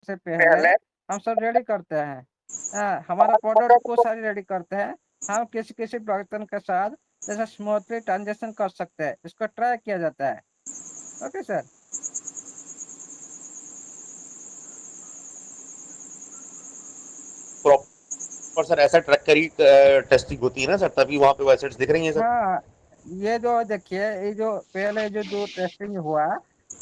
से पहले हम सब रेडी करते हैं। हमारा प्रोडक्ट को सारी रेडी करते हैं। हम किसी किसी ब्लॉकचेन के साथ जैसे स्मूथली ट्रांजेक्शन कर सकते हैं, इसको ट्राई किया जाता है। Okay sir. प्रॉपर सर ऐसा ट्रैक करी टेस्टिंग होती है ना सर, तभी वहां पे वो एसेट्स दिख रही हैं सर। हाँ, ये जो देखिए, ये जो पहले जो टेस्टिंग हुआ,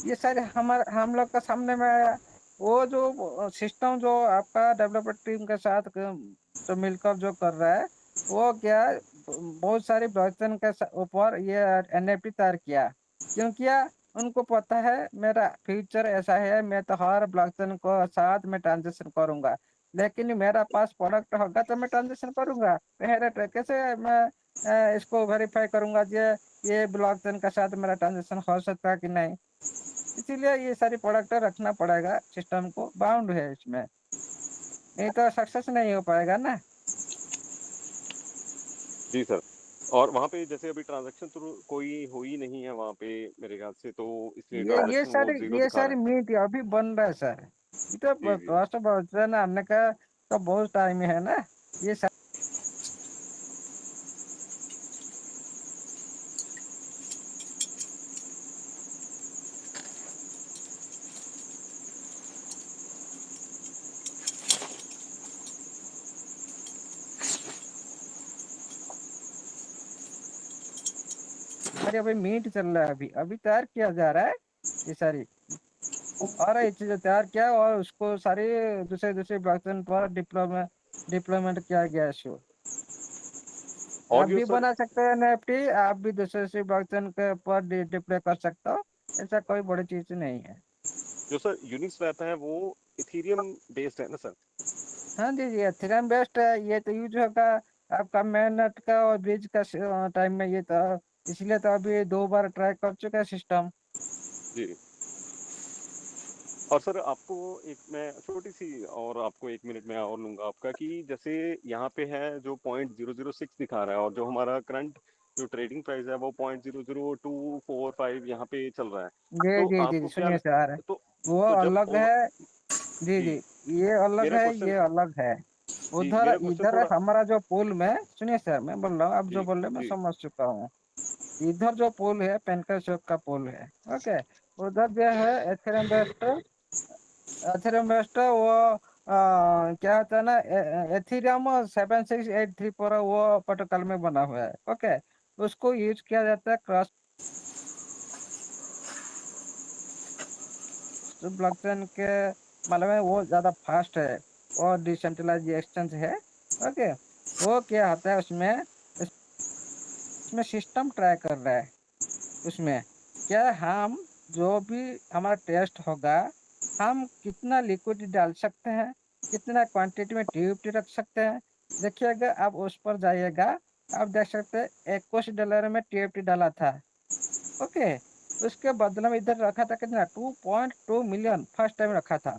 ये सारे हम लोग का सामने में आया। वो जो सिस्टम जो आपका डेवलपर टीम के साथ जो मिलकर जो कर रहा है, वो क्या बहुत सारी ब्लॉकचेन के ऊपर ये एनएफटी तैयार किया। क्यों किया? उनको पता है मेरा फ्यूचर ऐसा है, मैं तो हर ब्लॉकचेन को साथ में ट्रांजेक्शन करूंगा। लेकिन मेरा पास प्रोडक्ट होगा तो मैं ट्रांजेक्शन करूंगा। पहले कैसे मैं इसको वेरीफाई करूंगा ये ब्लॉकचेन के साथ मेरा ट्रांजेक्शन हो सकता है कि नहीं। इसीलिए ये सारी प्रोडक्ट रखना पड़ेगा, सिस्टम को बाउंड है इसमें, नहीं तो सक्सेस नहीं हो पाएगा ना। जी सर। और वहाँ पे जैसे अभी ट्रांजैक्शन तो कोई हो ही नहीं है वहाँ पे मेरे ख्याल से, तो इसलिए ये ट्रांजैक्शन वो सारी जीरो ये दिखा रहा सारी है। मीट अभी बन रहा है सर। ये तो जी जी। कॉस्ट बहुत है ना, हमने कहा तो बहुत टाइम है ना। ये सारी अभी मीट चल रहा है, अभी अभी तैयार किया जा रहा है ये सारी। और ये चीजें तैयार किया और उसको सारी दूसरे दूसरे ब्लॉकचेन पर डिप्लॉयमेंट किया गया है इसको। आप और जो भी सर, बना सकते हैं एनएफटी, आप भी दूसरे दूसरे ब्लॉकचेन के ऊपर डिप्लॉय कर सकते हो। ऐसा कोई बड़ी चीज नहीं है। जो सर यूनिस्वैप है वो इथीरियम बेस्ड है ना सर? हाँ जी जी, एथेरियम बेस्ट है। ये तो यूज होगा आपका मेन नेट का और ब्रिज का टाइम में, ये तो इसलिए तो अभी 2 बार ट्राई कर चुका है सिस्टम। जी। और सर आपको एक मैं छोटी सी, और आपको 1 मिनट में और लूंगा आपका, कि जैसे यहाँ पे है जो 0.006 दिखा रहा है, और जो हमारा करंट जो ट्रेडिंग प्राइस है वो 0.00245 यहाँ पे चल रहा है। जी तो जी जी जी, आपको क्या सुनिए सर, तो वो तो जब अलग है। जी जी, जी, ये अलग मेरा है, क्वेश्चन, ये अलग है। जी उधर मेरा क्वेश्चन इधर थोड़ा, हमारा जो पुल में, सुनिए सर, मैं बोल रहा हूँ, आप जो जी बोल रहे हैं मैं जी समझ चुका हूँ। इधर जो पुल है पेनकर चौक का पुल है। ओके। उधर जो है एथेरियम बेस्ट, एथेरियम बेस्ट वो क्या होता है ना, एथेरियम 7683 पर वो प्रोटोकॉल में बना हुआ है। ओके। उसको यूज किया जाता है क्रॉस ब्लॉकचेन के, मतलब है वो ज्यादा फास्ट है और डिसेंट्रलाइज एक्सचेंज है। ओके। वो क्या होता है उसमें, उसमें सिस्टम ट्राई कर रहा है। उसमें क्या हम जो भी हमारा टेस्ट होगा, हम कितना लिक्विड डाल सकते हैं, कितना क्वांटिटी में ड्यूटी रख सकते हैं। देखिएगा, आप उस पर जाइएगा, आप देख सकते हैं $21 में टीएफटी डाला था। ओके। उसके बदले में इधर रखा था कितना, 2.2 मिलियन फर्स्ट टाइम रखा था।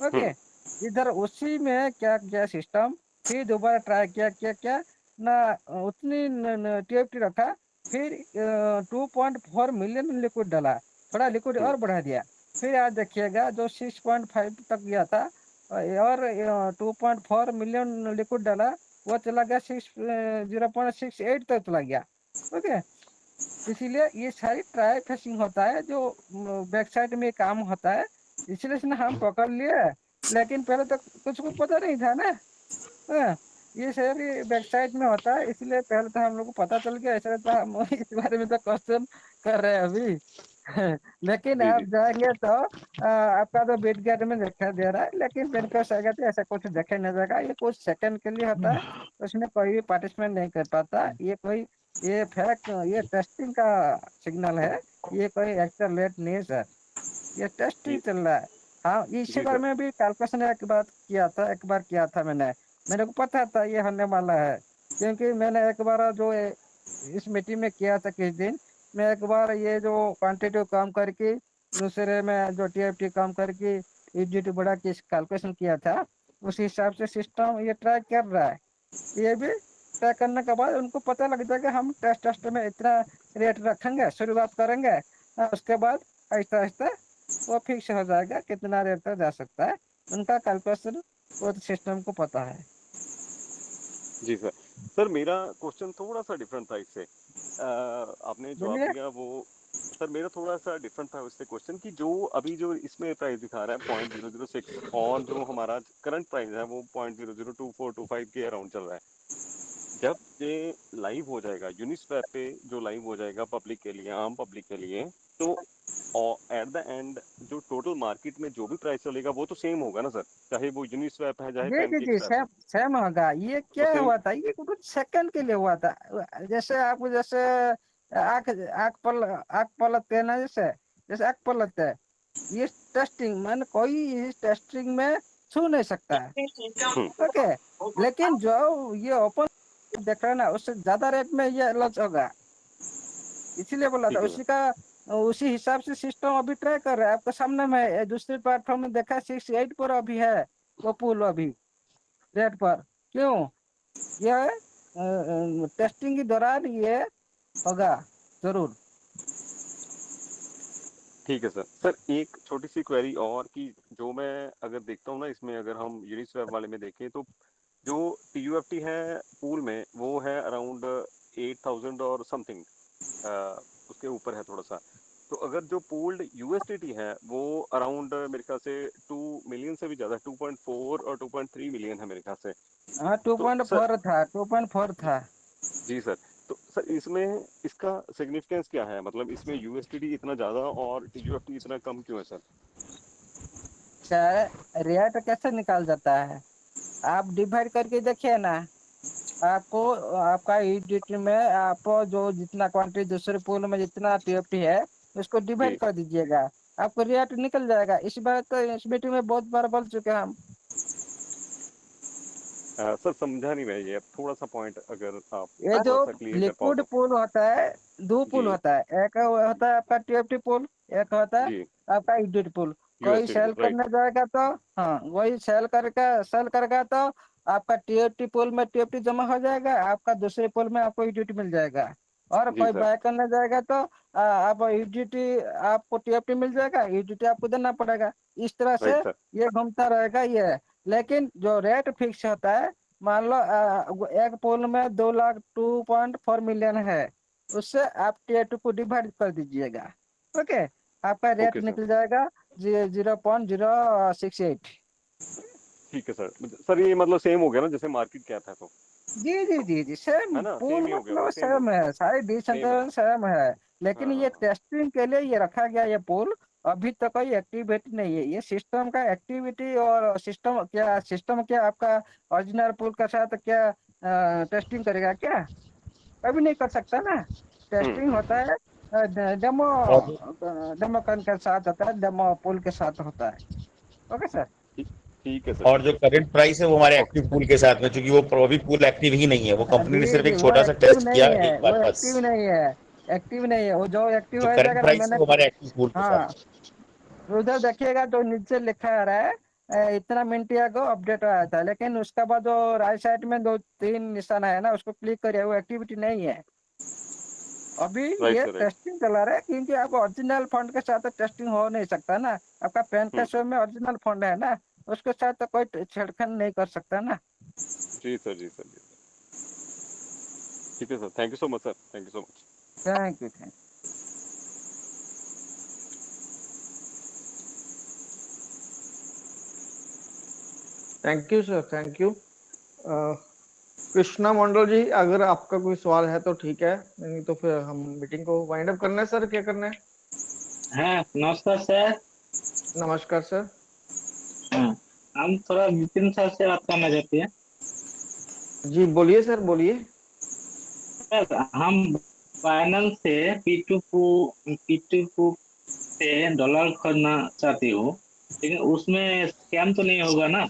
ओके। हम्म इधर उसी में क्या किया सिस्टम, फिर दोबारा ट्राई किया क्या क्या ना, उतनी टीएफटी रखा, फिर 2.4 मिलियन लिक्विड डाला, थोड़ा लिक्विड हम्म और बढ़ा दिया। फिर आज देखिएगा जो 6.5 तक गया था, और 2.4 मिलियन लिक्विड डाला, वो चला गया 0.68 तक चला गया। ओके। इसीलिए ये सारी ट्राई फेसिंग होता है जो बैक साइड में काम होता है। इसलिए से ना हम पकड़ लिए, लेकिन पहले तो कुछ को पता नहीं था ना। हाँ, ये सारी बैक साइड में होता है, इसलिए पहले तो हम लोग को पता चल गया। ऐसा तो हम इस बारे में तो क्वेश्चन कर रहे हैं अभी। लेकिन जी आप जी जाएंगे तो आपका तो बिट गेट में दिखा दे रहा है, लेकिन पेन का साइगा तो ऐसा कुछ देखे नहीं जाएगा। ये कुछ सेकंड के लिए होता है, उसमें कोई भी पार्टिसिपेट नहीं कर पाता। ये कोई, ये फैक्ट, ये टेस्टिंग का सिग्नल है। ये कोई एक्टर लेट नहीं है सर, ये टेस्ट ही जी चल रहा है। हाँ, इसी जी बार सर। में भी कैलकुलेशन एक बार किया था, एक बार किया था मैंने। मेरे को पता था ये होने वाला है, क्योंकि मैंने एक बार जो इस मीटिंग में किया था किस दिन, मैं एक बार ये जो क्वांटिटी काम करके, दूसरे में जो टीएफटी काम करके, ईडीटी बढ़ा के कैलकुलेशन किया था, उस हिसाब से सिस्टम ये ट्राई कर रहा है। ये भी तय करने के बाद उनको पता लग जाएगा, हम टेस्ट टेस्ट में इतना रेट रखेंगे, शुरुआत करेंगे, उसके बाद आहिस्ता आहिस्ता वो फिक्स हो जाएगा कितना रेट तक जा सकता है। उनका कैलकुलेशन वो सिस्टम को पता है। जी सर। सर मेरा क्वेश्चन थोड़ा सा डिफरेंट था इससे। आपने जवाब बोलिए। दिया वो, सर मेरा थोड़ा सा डिफरेंट था उससे क्वेश्चन कि जो अभी जो इसमें प्राइस दिखा रहा है 0.006 और जो हमारा करंट प्राइस है वो 0.002425 के अराउंड चल रहा है। जब ये लाइव हो जाएगा यूनिस्वैप पे, जो लाइव हो जाएगा पब्लिक के लिए, आम पब्लिक के लिए, तो और एट द एंड जो टोटल मार्केट में जो भी प्राइस चलेगा वो तो सेम होगा ना सर, चाहे वो यूनिस्वैप है चाहे जी जी पैनकेक जी, स्वैप है, सेम सेम होगा। ये तो क्या सेम। हुआ था, ये कुछ सेकंड के लिए हुआ था। जैसे आपको जैसे आँख आँख पलटते हैं ना, जैसे जैसे आँख पलटते है, ये टेस्टिंग मैंने कोई इस टेस्टिंग में छू नहीं सकता है। ओके, लेकिन जो ये ओपन देख रहे हैं ना, उससे ज्यादा रेट में ये लॉन्च होगा, इसीलिए बोला था। ठीक है सर। उसी का उसी हिसाब से सिस्टम अभी ट्राई कर रहा है, आपके सामने में दूसरे प्लेटफॉर्म में देखा 68 पर अभी है वो पुल अभी रेट पर। क्यों? ये टेस्टिंग के दौरान ये होगा जरूर। ठीक है सर। सर एक छोटी सी क्वेरी और कि जो मैं अगर देखता हूँ ना इसमें, अगर हम यूनिस्वैप वाले में देखें तो जो TUFT है पूल में वो है अराउंड 8000 और समथिंग, उसके ऊपर है थोड़ा सा। तो अगर जो पूल्ड USDT है वो अराउंड मेरे ख्याल से 2 मिलियन से भी ज्यादा, 2.4 और 2.3 मिलियन है मेरे ख्याल से। हाँ, टू तो पॉइंट सर, फोर था, 2.4 जी, था। जी सर। तो सर इसमें इसका सिग्निफिकेंस क्या है, मतलब इसमें USDT इतना ज्यादा और TUFT इतना कम क्यों है सर? क्या रेट कैसे निकाल जाता है, आप डिवाइड करके देखिए ना। आपको आपका ईडीटी में आपको जो जितना क्वांटिटी दूसरे पूल में जितना टीएफटी है उसको डिवाइड जी। कर दीजिएगा, आपको रेट निकल जाएगा। इस बार तो इस मीटिंग में बहुत बार बोल चुके हैं हम। सर समझा नहीं मैं ये, अब थोड़ा सा पॉइंट अगर आप ये जो थोड़ा सा क्लियर कर पाओ लिक्विड तो। पूल होता है, दो पूल जी। होता है। एक होता है आपका टीएफटी पूल, एक होता है जी। आपका ईडीटी पूल। कोई USDT सेल बोल राइट। करने जाएगा तो, हाँ वही सेल करेगा तो आपका टीएफटी पूल में टीएफटी जमा हो जाएगा, आपका दूसरे पूल में आपको ईडीटी मिल जाएगा। और जी कोई सर। बाय करने जाएगा तो आप ईडीटी आपको टीएफटी मिल जाएगा, ईडीटी आपको देना पड़ेगा। इस तरह से राइट सर। ये घूमता रहेगा ये। लेकिन जो रेट फिक्स होता है, मान लो एक पोल में 2 लाख 2.4 मिलियन है, उससे आप टीयर टू को डिवाइड कर दीजिएगा। ओके, आपका रेट ओके सर। निकल जाएगा 0.068। ठीक है सर। सर ये मतलब सेम हो गया ना जैसे मार्केट कैप है तो, जी जी जी जी, सेम है ना? पूल सेम ही हो गया, मतलब वो सेम हो सेम है, सारे सेम है। डिसेंट्रलाइजेशन सेम है। लेकिन हाँ ये हाँ हाँ। टेस्टिंग के लिए ये रखा गया ये पूल। अभी तक कोई एक्टिविटी नहीं है, ये सिस्टम का एक्टिविटी। और सिस्टम क्या आपका ओरिजिनल पूल के साथ क्या टेस्टिंग करेगा क्या? कभी नहीं कर सकता ना। टेस्टिंग होता है डेमो, और जो डेमो कन के साथ होता है, डेमो पूल के साथ होता है। Okay sir. ठीक। ठीक है सर। और ठीक जो है करंट प्राइस है वो हमारे सर। एक्टिव पूल के साथ में, क्योंकि वो अभी पूल एक्टिव ही नहीं है, वो कंपनी ने जी सिर्फ जी, एक वो छोटा सा एक्टिव टेस्ट नहीं किया है, एक वो बार बस। एक्टिव नहीं है। एक्टिव नहीं है वो, जो एक्टिव जो हो करंट जाएगा ना, प्राइस है मैंने वो हमारे एक्टिव पूल के हाँ, साथ। उधर देखिएगा तो नीचे लिखा आ रहा है इतना मिनट को अपडेट आया था। लेकिन उसका बाद जो राइट साइड में 2-3 निशान है ना, उसको क्लिक करिए, वो एक्टिविटी नहीं है अभी। राइट ये सर राइट। टेस्टिंग चला रहा है, क्योंकि आप ओरिजिनल फंड के साथ टेस्टिंग हो नहीं सकता ना। आपका पैन हम्म। कैश में ओरिजिनल फंड है ना, उसके साथ तो कोई छेड़खानी नहीं कर सकता ना। जी सर जी सर जी सर। ठीक है sir, thank you so much sir, thank you so much. Thank you. Thank you sir, thank you. Krishna Mandal ji, अगर आपका कोई सवाल है तो ठीक है, नहीं तो फिर हम मीटिंग को वाइंड अप करना है सर, क्या करना है? हाँ नमस्कार सर। नमस्कार सर। हाँ, हम थोड़ा विपिन सर से बात करना चाहते हैं। जी बोलिए सर, बोलिए। सर हम बाइनेंस से पी टू पू से डॉलर खरीदना चाहते हो, लेकिन उसमें स्कैम तो नहीं होगा ना?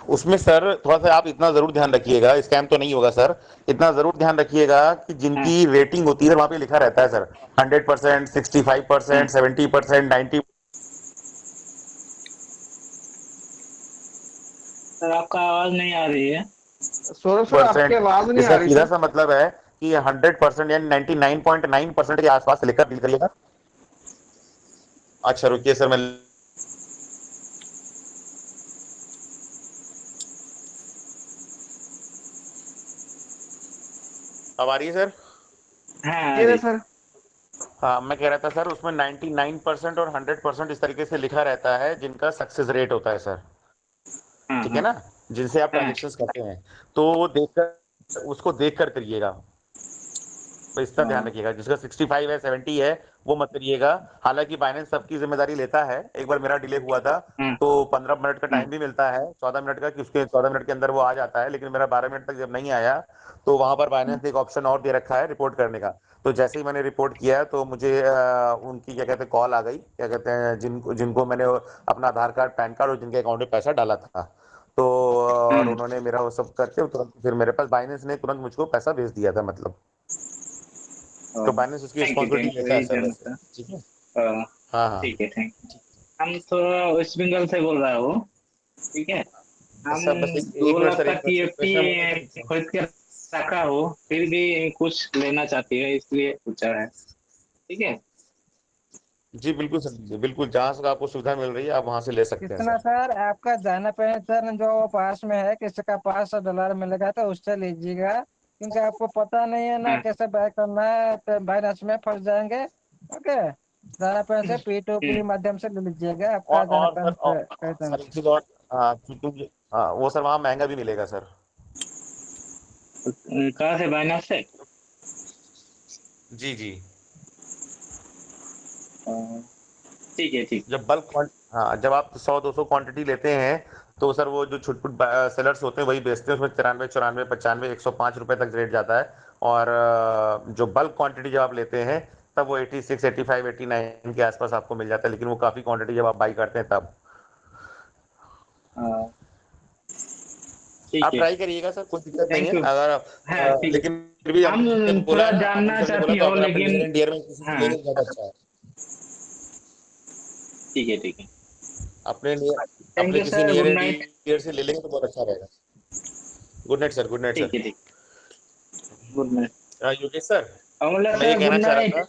उसमें सर थोड़ा सा आप इतना जरूर ध्यान रखिएगा, स्कैम तो नहीं होगा सर। इतना जरूर ध्यान रखिएगा कि हाँ जिनकी रेटिंग होती है वहां पे लिखा रहता है सर 100%, 65%, हाँ। 70%, 90। सर आपका आवाज नहीं आ रही है। सौरभ सर, आपकी आवाज नहीं आ इसका रही सीधा सर। सा मतलब है कि 100% यानी 99.9% के आसपास लेकर डील करिएगा। अच्छा रुकिए सर, मैं अब आ रही है सर? हाँ ये जी। सर। हाँ, मैं कह रहा था सर उसमें 99% और 100% इस तरीके से लिखा रहता है जिनका सक्सेस रेट होता है सर। हाँ ठीक है हाँ ना? जिनसे आप हाँ। ट्रांजेक्शन्स करते हैं, तो वो देखकर, उसको देखकर करिएगा। तो इसका ध्यान हाँ, रखिएगा, जिसका 65 है 70 है वो मत करिएगा। हालांकि बाइनेंस सबकी जिम्मेदारी लेता है। एक बार मेरा डिले हुआ था हाँ, तो 15 मिनट का हाँ, टाइम भी मिलता है, 14 मिनट का, कि उसके 14 मिनट के अंदर वो आ जाता है, लेकिन मेरा 12 मिनट तक जब नहीं आया तो वहां पर बाइनेंस ने एक ऑप्शन और दे रखा है रिपोर्ट करने का। तो जैसे ही मैंने रिपोर्ट किया तो मुझे उनकी क्या कहते हैं कॉल आ गई, क्या कहते हैं, जिनको जिनको मैंने अपना आधार कार्ड पैन कार्ड और जिनके अकाउंट में पैसा डाला था। तो और हाँ। उन्होंने मेरा वो सब करके तुरंत फिर मेरे पास बाइनेंस ने तुरंत मुझको पैसा भेज दिया था मतलब। तो बाइनेंस उसकी थैंक रिस्पॉन्सिबिलिटी यू लेता है यही सर जानना वैसे। था। ठीक है। हाँ, हाँ हाँ। ठीक है, थैंक यू। हम तो वेस्ट बंगाल से बोल रहा हूँ। ठीक है। हम सर बस एक 2 मिनट लाख सर, का एक minute sir, TFT Krishna mobile का पीछे। खरीद के रखा हो, फिर भी कुछ लेना चाहती है, इसलिए पूछा है। ठीक है। जी बिल्कुल सर, जी बिल्कुल, जहाँ से आपको सुविधा मिल रही है आप वहां से ले सकते हैं कितना सर। सर आपका जाना पहचान जो पास में है, किसी का $500 मिलेगा तो उससे लीजिएगा, क्योंकि आपको पता नहीं है ना हाँ। कैसे बाय करना है, तो वायरस में फंस जाएंगे। ओके, जाना पहचान से P2P हम्म। माध्यम से ले लीजिएगा आपका जाना और सर पहचान। सर एक चीज और, हाँ क्योंकि हाँ वो सर वहाँ महंगा भी मिलेगा सर। कहाँ से, बायनास से? जी जी। हाँ, ठीक है, ठीक। जब हाँ जब आप 100-200 क्वांटिटी लेते हैं तो सर वो जो छुटपुट सेलर्स होते हैं वही बेचते हैं, उसमें 93 94 95 105 रुपए तक रेट जाता है। और जो बल्क क्वांटिटी जब आप लेते हैं तब वो 86 85 89 के आसपास आपको मिल जाता है, लेकिन वो काफ़ी क्वांटिटी जब आप बाई करते हैं तब। हाँ, ठीक आप है। ट्राई करिएगा सर, कोई दिक्कत नहीं है थैंक यू। अगर हाँ, ठीक है। लेकिन फिर भी हमने जिनसे हम बोला थोड़ा है ना, हमने जानना जिनसे हमने बोला चाहती तो हो, अगर आप लेकिन नियर एंड डियर में किसी से हाँ, लेंगे तो ज़्यादा अच्छा है। ठीक है, ठीक है। अपने नियर थैंक अपने यू किसी सर, नियर गुड एंड नाइट। डियर से ले लेंगे तो बहुत अच्छा रहेगा। Good night sir, good night ठीक सर। है, ठीक। Good night. योगेश सर, अमूल्य मैं ये सर, गुड कहना चाह रहा नाइट। था।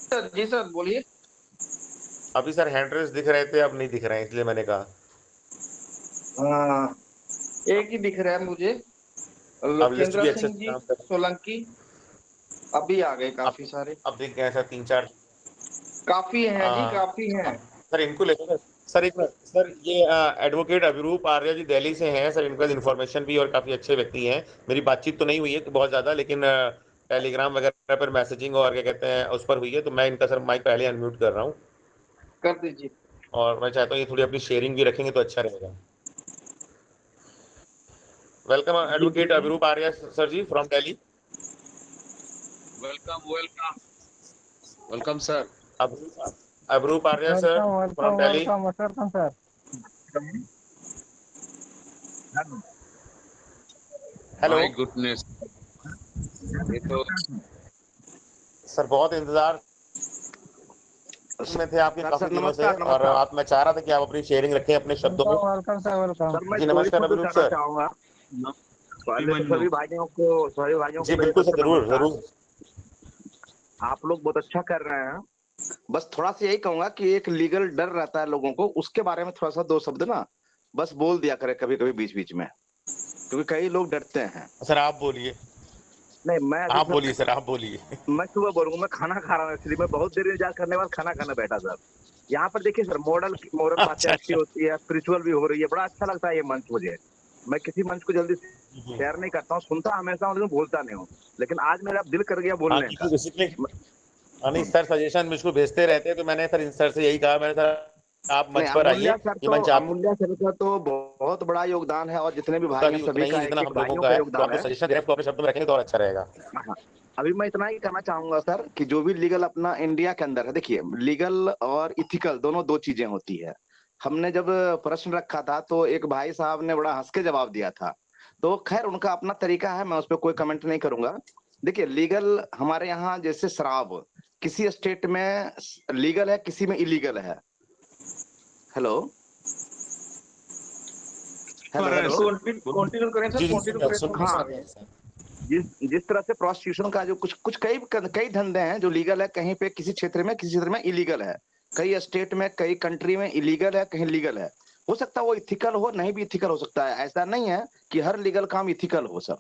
सर जी सर बोलिए। अभी सर हैंड रेस दिख रहे थे, अब नहीं दिख रहे हैं, इसलिए मैंने कहा। हाँ, एक ही दिख रहा है मुझे, अब लिस्ट लोकेंद्र भी अच्छे सिंह से जी काम कर, सोलंकी। अभी आ गए अब काफी सारे। अब दिख गए सर 3-4। काफी हैं जी, आ, काफी हैं। सर इनको ले सर। सर एक मिनट सर, ये एडवोकेट अभिरूप आर्या जी दिल्ली से हैं सर, इनका इन्फॉर्मेशन भी और काफ़ी अच्छे व्यक्ति हैं। मेरी बातचीत तो नहीं हुई है बहुत ज़्यादा, लेकिन टेलीग्राम वगैरह पर मैसेजिंग और क्या कहते हैं उस पर हुई है, तो मैं इनका सर माइक पहले अनम्यूट कर रहा हूँ। कर दीजिए। और मैं चाहता हूँ ये थोड़ी अपनी शेयरिंग भी रखेंगे तो अच्छा रहेगा। वेलकम जी एडवोकेट बोलिए। Abhiroop Arya sir ji from Delhi. Welcome, welcome, welcome, sir. Abhiroop Abhiroop Arya sir welcome from welcome Delhi. Welcome welcome sir. Hello My goodness, ये तो सर, बहुत इंतजार में थे आपके सर काफी सर दिनों से, नमस्कार और नमस्कार। मैं चाह रहा था कि आप अपनी शेयरिंग रखें अपने शब्दों में। Welcome sir welcome. सर मैं जी दो ही नमस्कार शब्द अभिरूप कहना सर। चाहूंगा। पहले तो सभी भाइयों को जी मेरे बिल्कुल तरफ सर, से जरूर नमस्कार। जरूर। आप लोग बहुत अच्छा कर रहे हैं। बस थोड़ा सा यही कहूंगा कि एक लीगल डर रहता है लोगों को, उसके बारे में थोड़ा सा दो शब्द ना बस बोल दिया करे कभी कभी बीच बीच में, क्योंकि कई लोग डरते हैं। सर आप बोलिए, नहीं मैं अभी आप बोलिए सर, सर, आप बोलिए। मैं सुबह बोलूंगा, मैं खाना खा रहा हूँ एक्चुअली, मैं बहुत देर इंतजार करने के बाद खाना खाने बैठा सर। यहाँ पर देखिए सर, मॉडल मॉडल बातें अच्छा अच्छी अच्छा। होती है, स्पिरिचुअल भी हो रही है, बड़ा अच्छा लगता है ये मंच मुझे। मैं किसी मंच को जल्दी शेयर नहीं करता हूँ, सुनता हमेशा हूँ लेकिन भूलता नहीं हूँ। लेकिन आज मेरा दिल कर गया हाँ बोलने क्योंकि का। बेसिकली, नहीं सर सजेशन मुझको भेजते रहते हैं, तो मैंने सर इन सर से यही कहा, मैंने सर आप नहीं, मंच पर आइए, ये मंच आप अमूल्य सर का तो बहुत बड़ा योगदान है, और जितने भी का भाई हैं भी उतना सभी ही का जितना एक एक हम लोगों भाइयों का का है, तो आप योगदान जो है। सजेशन दे रहे हैं, तो अपने शब्दों में रखेंगे तो और अच्छा रहेगा। हाँ, अभी मैं इतना ही कहना चाहूंगा सर कि जो भी लीगल अपना इंडिया के अंदर है, देखिए लीगल और इथिकल दोनों दो चीजें होती है। हमने जब प्रश्न रखा था तो एक भाई साहब ने बड़ा हंस के जवाब दिया था, तो खैर उनका अपना तरीका है, मैं उस पर कोई कमेंट नहीं करूंगा। देखिए लीगल हमारे यहाँ जैसे शराब किसी स्टेट में लीगल है, किसी में इलीगल है। Hello hello hello. कंटिन्यू करें सर, जी जी कंटिन्यू सुन करें सुन तो। हाँ, सुन रहे हैं सर। जिस तरह से प्रोस्टिट्यूशन का जो कुछ कई धंधे हैं जो लीगल है, कहीं पे किसी क्षेत्र में इलीगल है, कई स्टेट में कई कंट्री में इलीगल है, कहीं लीगल है। हो सकता है वो इथिकल हो, नहीं भी इथिकल हो सकता है। ऐसा नहीं है कि हर लीगल काम इथिकल हो सर,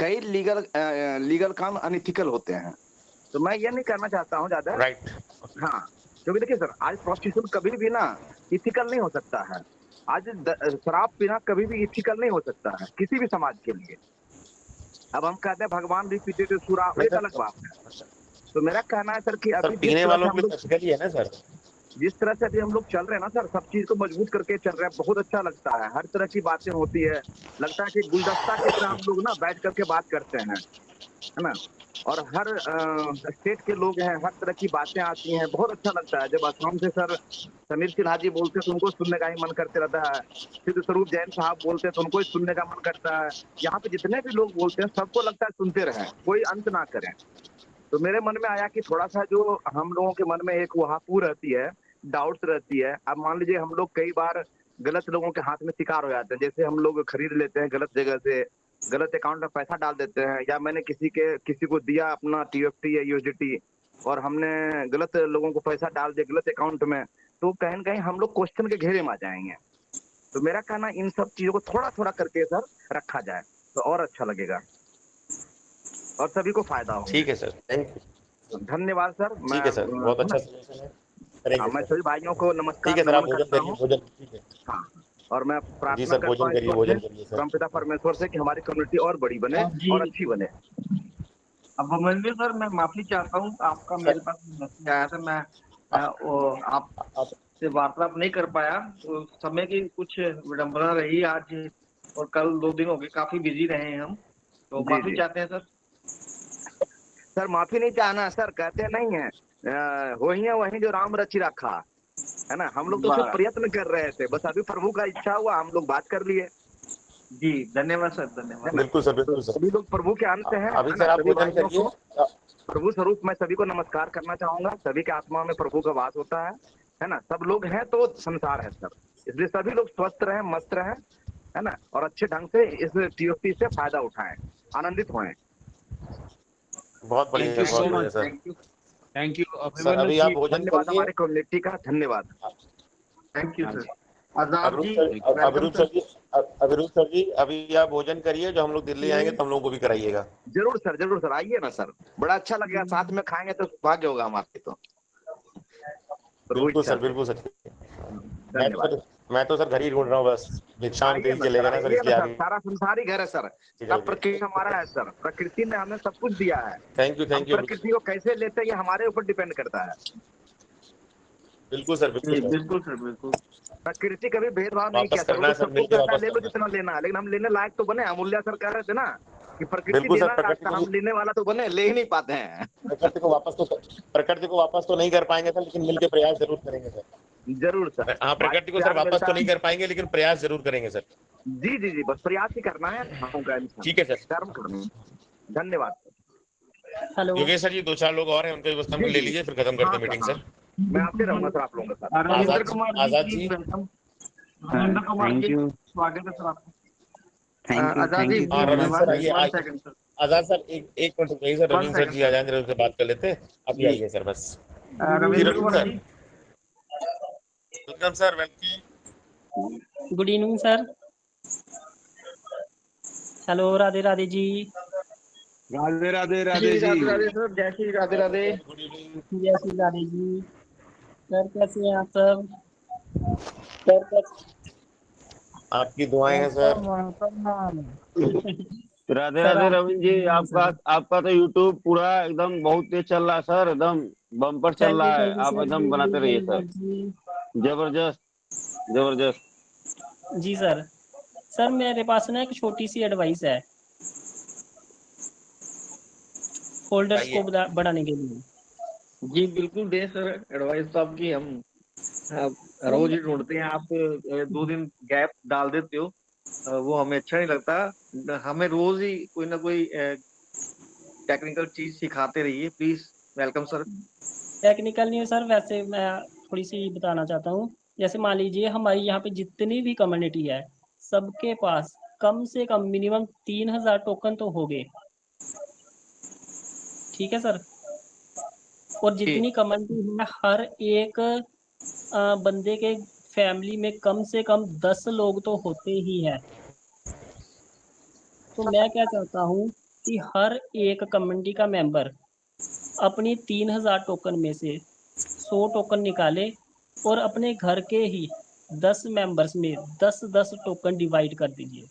कई लीगल काम अनइथिकल होते हैं। तो मैं ये नहीं करना चाहता हूँ ज्यादा। राइट। हाँ, क्योंकि देखिए सर, आज प्रोस्टिट्यूशन कभी भी ना इथिकल नहीं हो सकता है। आज शराब पीना कभी भी इथिकल नहीं हो सकता है किसी भी समाज के लिए। अब हम कहते हैं भगवान भी पीते थे सुरा, एक अलग बात है। तो मेरा कहना है सर कि सर अभी पीने वालों की तस्करी है ना सर। जिस तरह से अभी हम लोग चल रहे हैं ना सर, सब चीज को मजबूत करके चल रहे हैं, बहुत अच्छा लगता है। हर तरह की बातें होती है, लगता है कि गुलदस्ता की तरह हम लोग ना बैठ करके बात करते हैं, है ना। और हर स्टेट के लोग हैं, हर तरह की बातें आती हैं, बहुत अच्छा लगता है। जब असम से सर समीर सिन्हा जी बोलते हैं तो उनको सुनने का ही मन करते रहता है। सिद्ध स्वरूप जैन साहब बोलते हैं तो उनको ही सुनने का मन करता है। यहाँ पे जितने भी लोग बोलते हैं सबको लगता है सुनते रहें, कोई अंत ना करें। तो मेरे मन में आया कि थोड़ा सा जो हम लोगों के मन में एक वहापू रहती है, डाउट्स रहती है। अब मान लीजिए हम लोग कई बार गलत लोगों के हाथ में शिकार हो जाते हैं, जैसे हम लोग खरीद लेते हैं गलत जगह से, गलत अकाउंट में पैसा डाल देते हैं, या मैंने किसी को दिया अपना TFT या USDT और हमने गलत लोगों को पैसा डाल दिया गलत अकाउंट में, तो कहीं न कहीं हम लोग क्वेश्चन के घेरे में आ जाएंगे। तो मेरा कहना इन सब चीजों को थोड़ा थोड़ा करके सर रखा जाए तो और अच्छा लगेगा और सभी को फायदा होगा। ठीक है सर, थैंक यू। धन्यवाद सर। ठीक है सर, बहुत अच्छा सजेशन है, करेंगे मैं सर। सभी भाइयों को नमस्कार ठीक है सर, आप नमन भोजन करता करिए, हूँ। भोजन। ठीक है हाँ, और मैं जी प्रार्थना सर, करता भोजन हूँ करिए, ईश्वर से, भोजन करिए सर। परमपिता परमेश्वर से कि हमारी कम्युनिटी और बड़ी बने जी। और अच्छी बने। अब अमनवीर सर, मैं माफी चाहता हूँ, आपका मेरे पास मैसेज आया था, मैं आपसे वार्तालाप नहीं कर पाया। तो समय की कुछ विडंबना रही आज और कल, 2 दिन हो गए, काफी बिजी रहे हैं हम, तो जी माफी जी चाहते हैं सर। सर, माफी नहीं चाहना सर, कहते नहीं है वही है वही जो राम रचि रखा, है ना। हम लोग तो सिर्फ वाह, प्रयत्न कर रहे थे, बस अभी प्रभु का इच्छा हुआ हम लोग बात कर लिए। जी धन्यवाद सर, है धन्यवाद। ना। बिल्कुल सर, तो बिल्कुल सर। सभी लोग प्रभु के अंश हैं, अभी है ना। सर आप सभी भोजन भाइयों करिए। को प्रभु स्वरूप मैं सभी को नमस्कार करना चाहूंगा। सभी के आत्मा में प्रभु का वास होता है ना। सब लोग हैं तो संसार है सर, इसलिए सभी लोग स्वस्थ रहें, मस्त रहें, है ना, और अच्छे ढंग से इस TFT से फायदा उठाएं, आनंदित होएं। बहुत बढ़िया थैंक यू सर, सो बहुत बढ़िया much, sir. Thank you sir Abhimanyu अभी जी। आप भोजन धन्यवाद करिए। हमारी कम्युनिटी का, धन्यवाद। थैंक यू हाँ सर। जी, Azad ji, welcome Abhiroop sir sir. जी, अभिरूप सर जी, अभी आप भोजन करिए, जो हम लोग दिल्ली आएंगे तो हम लोग को भी कराइएगा। जरूर सर, आइए ना सर, बड़ा अच्छा लगेगा, साथ में खाएंगे तो भाग्य होगा हमारे। तो प्रभु बिल्कुल इच्छा सर, से। बिल्कुल सर। धन्यवाद। मैं तो सर घर ही ढूंढ रहा हूँ बस, भिक्षाम आइए कहीं ना सर, चलेगा ना सर, आइए ना इसलिए सर, आगे सारा संसार ही घर है सर, सब प्रकृति हमारा है सर, प्रकृति ने हमें सब कुछ दिया है। थैंक यू, हम थैंक यू। प्रकृति को कैसे लेते हैं ये हमारे ऊपर डिपेंड करता है। बिल्कुल सर, बिल्कुल जी सर। बिल्कुल सर, बिल्कुल। प्रकृति कभी भेदभाव नहीं किया वापस सर, वो करना तो है सर, सबको मिलके कहता है वापस ले लो करना जितना लेना है, लेकिन हम लेने लायक तो बने। अमूल्य सर कह रहे थे ना कि है। प्रकृति बिल्कुल सर, देना चाहता, हम लेने वाला तो बने, ले ही नहीं पाते हैं। प्रकृति को वापस तो नहीं कर पाएंगे सर, लेकिन मिलके प्रयास जरूर करेंगे सर। जरूर सर, हाँ, भाई प्रकृति को सर प्यार वापस मिलता तो है। नहीं कर पाएंगे, लेकिन प्रयास जरूर करेंगे सर। जी जी जी, बस प्रयास ही करना है, हम का इंसान ठीक है सर। कर्म करना है। धन्यवाद। हेलो। योगेश सर जी, 2-4 लोग और हैं, उनका भी जी ले जी, लीजिए, फिर खत्म करते हाँ हैं सर, मीटिंग हाँ, सर। मैं आते रहूंगा सर आप लोगों के साथ। रविंद्र आजाद कुमार आजाद जी, जी। वेलकम। रविंद्र कुमार जी, स्वागत है सर आपका। आजाद जी, हाँ, रविंद्र सर आइए, वन सेकंड सर, आजाद सर एक मिनट रुकिए सर, 1 रविंद्र सर सेकंड जी आ सर। जाएंगे, उनसे बात कर लेते हैं। अभी जी, आइए सर बस। जी रविंद्र रविंद्र कुमार सर, जी। Welcome sir, welcome. Good evening sir. Hello, Radhe Radhe ji. Radhe Radhe ji Radhe ji. Radhe Radhe sir, जय श्री राधे राधे। Good evening. जय श्री राधे जी। सर कैसे हैं आप सब? सर कैसे? आपकी दुआएं हैं सर। राधे सर राधे आप रविंद्र जी, आपका तो यूट्यूब पूरा एकदम बहुत तेज चल रहा है सर, एकदम बम्पर चल रहा है। थैंक यू आप सर एकदम जी, बनाते रहिए सर, जी। जबरदस्त जबरदस्त। जी सर। सर मेरे पास ना एक छोटी सी एडवाइस है होल्डर्स को आइए। बढ़ाने के लिए। जी बिल्कुल दे सर, एडवाइस तो आपकी हम सर रोज ही ढूंढते हैं। आप 2 दिन गैप डाल देते हो, वो हमें अच्छा नहीं लगता। हमें रोज ही कोई ना कोई टेक्निकल चीज सिखाते रहिए प्लीज। Welcome sir. टेक्निकल नहीं है सर, वैसे मैं थोड़ी सी बताना चाहता हूँ। जैसे मान लीजिए हमारी यहाँ पे जितनी भी कम्युनिटी है, सबके पास कम से कम मिनिमम 3000 टोकन तो हो गए। ठीक है सर। और जितनी कम्युनिटी है हर एक बंदे के फैमिली में कम से कम 10 लोग तो होते ही हैं। तो मैं क्या चाहता हूँ कि हर एक कम्युनिटी का मेंबर अपनी 3000 टोकन में से 100 टोकन निकाले और अपने घर के ही 10 मेंबर्स में 10-10 टोकन डिवाइड कर दीजिए।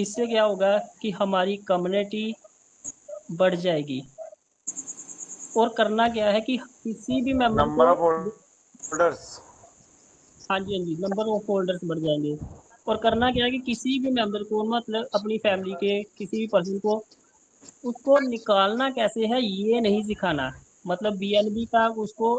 इससे क्या होगा कि हमारी कम्युनिटी बढ़ जाएगी। और करना क्या है कि किसी भी मेंबर नंबर को, ऑफ होल्डर्स, हाँ जी हाँ जी, नंबर ऑफ होल्डर्स बढ़ जाएंगे। और करना क्या है कि किसी भी मेंबर को, मतलब अपनी फैमिली के किसी भी पर्सन को, उसको निकालना कैसे है ये नहीं सिखाना। मतलब बीएनबी का उसको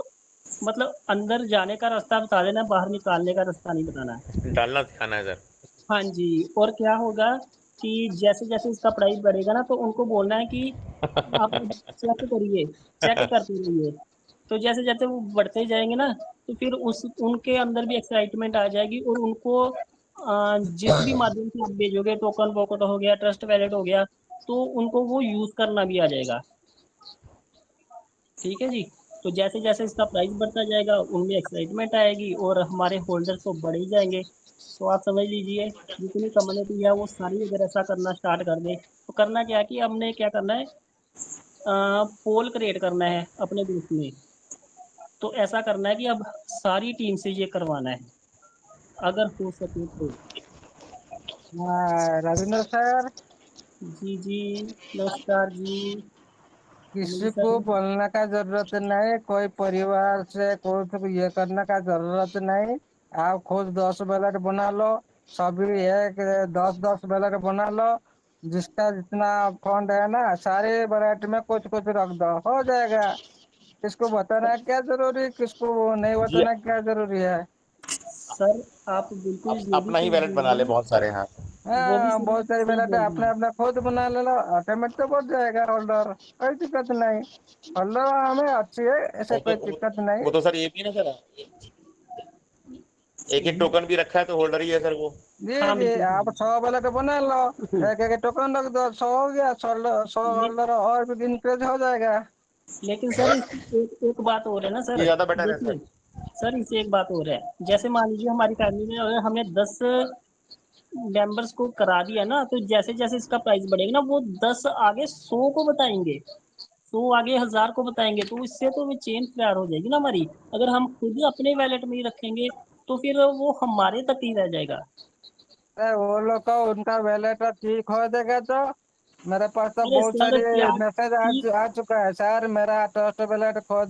मतलब अंदर जाने का रास्ता बता देना, बाहर निकालने का रास्ता नहीं बताना। डालना सिखाना है सर। हाँ जी। और क्या होगा कि जैसे जैसे इसका प्राइस बढ़ेगा ना, तो उनको बोलना है कि आप चेक करिए, चेक करते रहिए। तो जैसे जैसे वो बढ़ते जाएंगे ना, तो फिर उस उनके अंदर भी एक्साइटमेंट आ जाएगी। और उनको जिस भी माध्यम से आप भेजोगे, टोकन वोकन हो गया, ट्रस्ट वैलेट हो गया, तो उनको वो यूज करना भी आ जाएगा। ठीक है जी। तो जैसे जैसे इसका प्राइस बढ़ता जाएगा, उनमें एक्साइटमेंट आएगी और हमारे होल्डर्स तो बढ़ ही जाएंगे। तो आप समझ लीजिए, जितनी कम्युनिटी है वो सारी अगर ऐसा करना स्टार्ट कर दे, तो करना क्या है कि हमने क्या करना है, पोल क्रिएट करना है अपने ग्रुप में। तो ऐसा करना है कि अब सारी टीम से ये करवाना है अगर हो सके तो। रविंद्र सर, जी जी, नमस्कार जी। किसी अनिल को सर। बोलने का जरूरत नहीं, कोई परिवार से कोई को ये करने का जरूरत नहीं। आप खुद 10 बैलेट बना लो, सभी एक 10-10 बैलेट बना लो। जिसका जितना फंड है ना, सारे बैलेट में कुछ कुछ रख दो, हो जाएगा। किसको बताना क्या जरूरी, किसको नहीं जी, बताना क्या जरूरी है। सर आप बिल्कुल ये भी अपना ही सही वैलेट बोल बना रहे ले हैं, बहुत सारे। हाँ वो भी हाँ, सही बहुत सारी सही बैलेट बोल रहे अपने हैं। अपने खुद बना ले लो, ऑटोमेटिक तो बढ़ जाएगा होल्डर, कोई दिक्कत नहीं। होल्डर हमें अच्छी है, ऐसे वो तो कोई दिक्कत नहीं। वो तो सर ये भी ना सर, एक एक टोकन भी रखा है तो होल्डर ही है सर वो। जी हाँ जी, बिल्कुल आप 100 बैलेट बना लो, एक एक टोकन रख दो, 100 हो गया, 100 ले, होल्डर और भी इंक्रीज हो जाएगा। लेकिन सर एक बात और है ना सर। ये ज्यादा बेटर है देखिए सर। सर, इससे एक बात और है। जैसे मान लीजिए हमारी फैमिली में अगर हमने 10 मेंबर्स को करा दिया ना, तो जैसे जैसे इसका प्राइस बढ़ेगा ना, वो 10 आगे 100 को बताएंगे, 100 आगे 1000 को बताएंगे। तो इससे तो वो चेन तैयार हो जाएगी ना हमारी। अगर हम खुद अपने वैलेट में ही रखेंगे, तो फिर वो हमारे तक ही रह जाएगा। अरे वो लोग को उनका बैलेट ठीक हो जाएगा तो मेरे पास तो अरे बहुत सर सारे क्या मैसेज ठीक। आ चुका है सर, मेरा ट्रस्ट बैलेट खोज